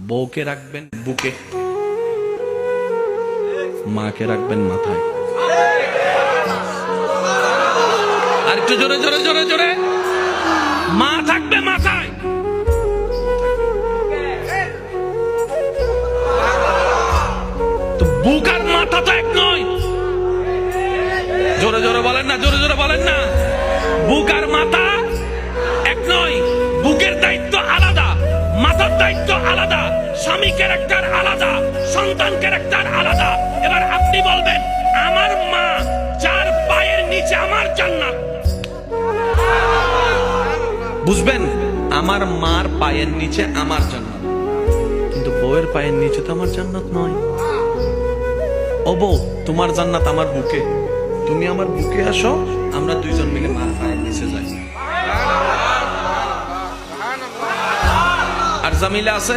বউকে রাখবেন বুকে, মাকে রাখবেন মাথায়। আর একটু জোরে জোরে জোরে জোরে, মা থাকবে মাথায়। তো বুক আর মাথা তো এক নয়। জোরে জোরে বলেন না, জোরে জোরে বলেন না। বুক আর মাথা এক নয়। বুকের দায়িত্ব আলাদা, মাথার দায়িত্ব আলাদা, স্বামী ক্যারেক্টার আলাদা, সন্তান ক্যারেক্টার আলাদা। এবার আপনি বলবেন আমার মা যার পায়ের নিচে আমার জান্নাত, বুঝবেন আমার মার পায়ের নিচে আমার জান্নাত, কিন্তু বউয়ের পায়ের নিচে তো আমার জান্নাত নয়। ও বউ, তোমার জান্নাত আমার বুকে, তুমি আমার বুকে আসো, আমরা দুইজন মিলে মার পায়ের নিচে যাই। আর জামিলা আছে